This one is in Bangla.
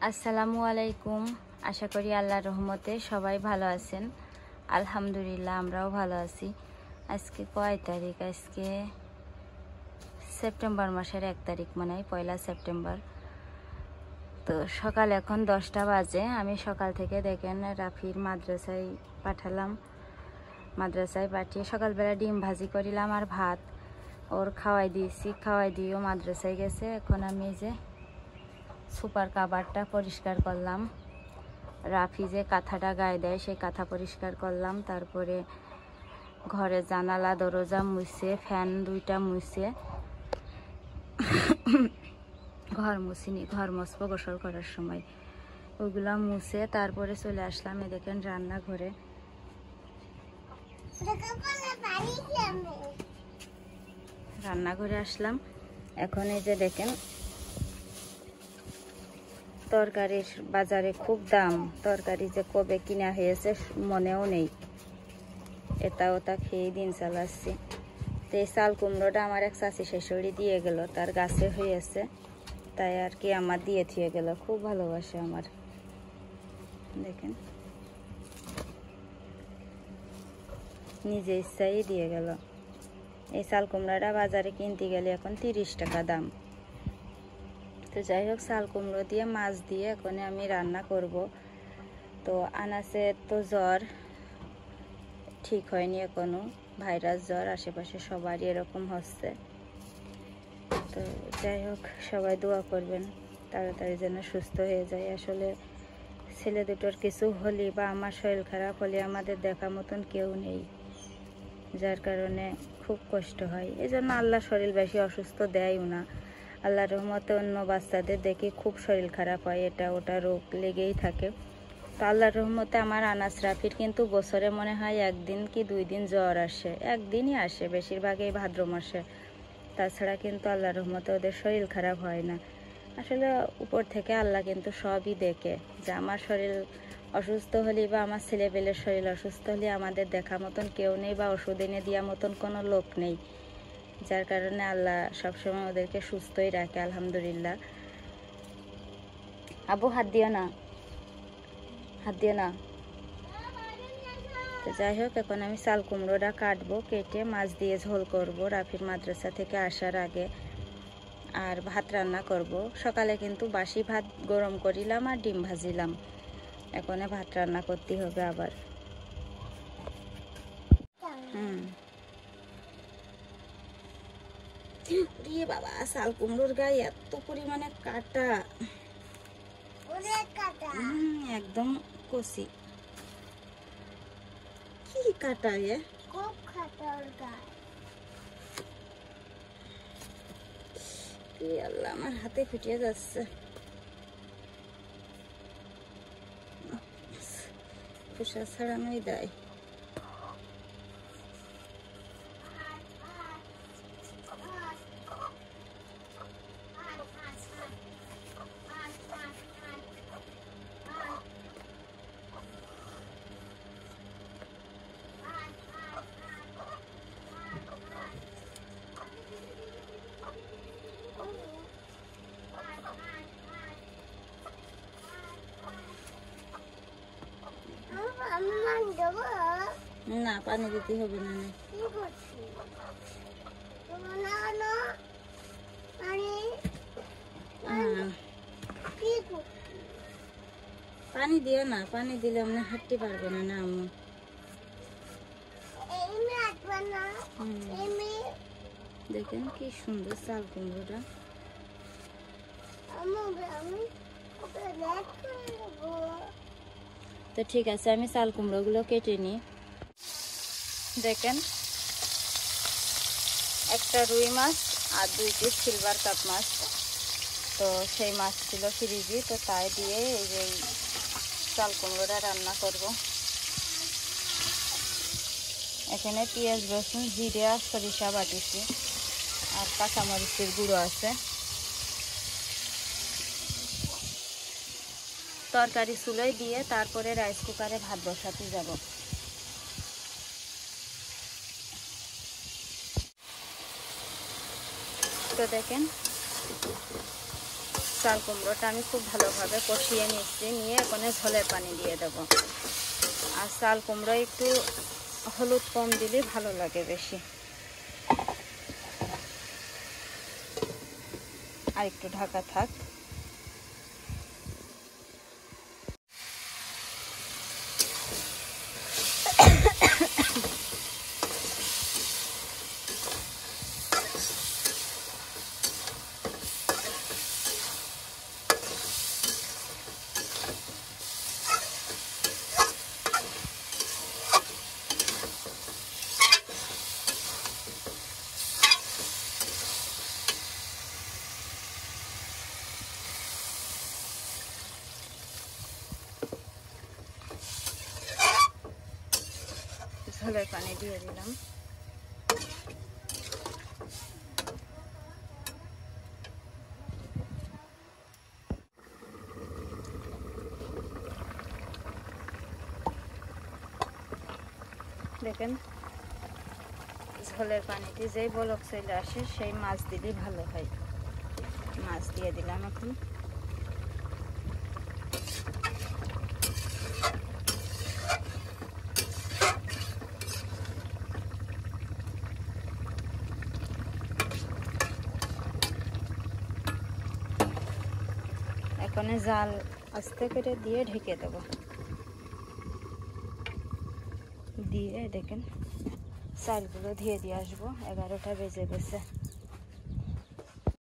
আসসালামু আলাইকুম। আশা করি আল্লাহর রহমতে সবাই ভালো আছেন। আলহামদুলিল্লাহ আমরাও ভালো আছি। আজকে কয় তারিখ? আজকে সেপ্টেম্বর মাসের 1 তারিখ, মানে 1 সেপ্টেম্বর। তো সকাল এখন 10টা বাজে। আমি সকাল থেকে দেখেন রাফির মাদ্রাসায় পাঠালাম। মাদ্রাসায় পাঠিয়ে সকালবেলা ডিম ভাজি করিলাম আর ভাত ওর খাওয়াই দিয়েছি। খাওয়াই দিয়েও মাদ্রাসায় গেছে। এখন আমি যে সুপার কাভারটা পরিষ্কার করলাম। রাফি যে কাঁথাটা গায়ে দেয় সেই কাঁথা পরিষ্কার করলাম। তারপরে ঘরে জানালা দরজা মুছে, ফ্যান 2টা মুছে, ঘর মুছিনি, ঘর মুছবো গোসল করার সময়, ওইগুলা মুছে তারপরে চলে আসলাম। এই দেখেন রান্নাঘরে। রান্নাঘরে আসলাম। এখন এই যে দেখেন তরকারির বাজারে খুব দাম। তরকারি যে কবে কিনা হয়েছে মনেও নেই। এটা ওটা খেয়ে দিন চালাচ্ছি। তো এই চাল কুমড়োটা আমার এক চাচি শাশুড়ি দিয়ে গেল, তার গাছে হয়েছে, তাই আর কি আমার দিয়ে থিয়ে গেল। খুব ভালোবাসে আমার। দেখেন নিজে ইচ্ছাই দিয়ে গেল। এই চাল কুমড়োটা বাজারে কিনতে গেলে এখন 30 টাকা দাম। তো যাই হোক, চাল কুমড়ো দিয়ে মাছ দিয়ে এখন আমি রান্না করব। তো আনাসে তো জ্বর ঠিক হয়নি এখনো, ভাইরাস জ্বর আশেপাশে সবারই এরকম হচ্ছে। তো যাই হোক, সবাই দোয়া করবেন তাড়াতাড়ি যেন সুস্থ হয়ে যায়। আসলে ছেলে দুটোর কিছু হলে বা আমার শরীর খারাপ হলে আমাদের দেখার মতন কেউ নেই, যার কারণে খুব কষ্ট হয়। এই জন্য আল্লাহ শরীর বেশি অসুস্থ দেয়ও না। আল্লাহর রহমতে অন্য বাচ্চাদের দেখি খুব শরীর খারাপ হয়, এটা ওটা রোগ লেগেই থাকে। তো আল্লাহর রহমতে আমার আনাস রাফির কিন্তু বছরে মনে হয় 1 দিন কি 2 দিন জ্বর আসে। 1 দিনই আসে, বেশিরভাগই ভাদ্র মাসে। তাছাড়া কিন্তু আল্লাহর রহমতে ওদের শরীর খারাপ হয় না। আসলে উপর থেকে আল্লাহ কিন্তু সবই দেখে, যে আমার শরীর অসুস্থ হলে বা আমার ছেলেপেলের শরীর অসুস্থ হলে আমাদের দেখা মতন কেউ নেই বা ওষুধ এনে দেওয়ার মতন কোনো লোক নেই, যার কারণে আল্লাহ সবসময় ওদেরকে সুস্থই রাখে আলহামদুলিল্লাহ। আবু হাত দিও না, হাত দিও না। তো যাই হোক, এখন আমি চাল কুমড়োটা কাটবো, কেটে মাছ দিয়ে ঝোল করব রাফির মাদ্রাসা থেকে আসার আগে। আর ভাত রান্না করব। সকালে কিন্তু বাসি ভাত গরম করিলাম আর ডিম ভাজিলাম। এখন ভাত রান্না করতে হবে আবার। বাবা, চাল কুমড়োর গায়ে এত পরিমাণে কাটা, একদম কষি। কি কাটা এ, খুব কাটা ওর গায়ে। আল্লাহ, আমার হাতে ফুটিয়ে যাচ্ছে। খোসা ছাড়ানোই দেয়। না, পানি দিতে হবে না। পানি দিও না, পানি দিলে আমরা হাঁটতে পারবো না। না আম্মু, দেখেন কি সুন্দর চাল কুমড়োটা। তো ঠিক আছে, আমি চাল কুমড়োগুলো কেটে নিই। দেখেন, একটা রুই মাছ আর 2 পিস সিলভার কাপ মাছ। তো সেই মাছ ছিল ফ্রিজে, তো তাই দিয়ে এই যে চাল কুমড়োটা রান্না করব। এখানে পেঁয়াজ রসুন জিরে আর সরিষা বাটিছি, আর কাঁচামরিচের গুঁড়ো আছে। তরকারি চুলোয় দিয়ে তারপরে রাইস কুকারে ভাত বসাতে যাব। তো দেখেন চাল কুমড়োটা আমি খুব ভালোভাবে কষিয়ে নিচ্ছি, নিয়ে এখন ঝোলের পানি দিয়ে দেব। আর চাল কুমড়ো একটু হলুদ কম দিলে ভালো লাগে বেশি। আর একটু ঢাকা থাক। ঝোলের পানি দিয়ে দিলাম। দেখেন ঝোলের পানিতে যেই বলক চলে আসে সেই মাছ দিলে ভালো হয়। মাছ দিয়ে দিলাম এখন। এখন জাল আস্তে করে দিয়ে ঢেকে দেব। দিয়ে দেখেন চালগুলো দিয়ে আসবো। 11টা বেজে গেছে।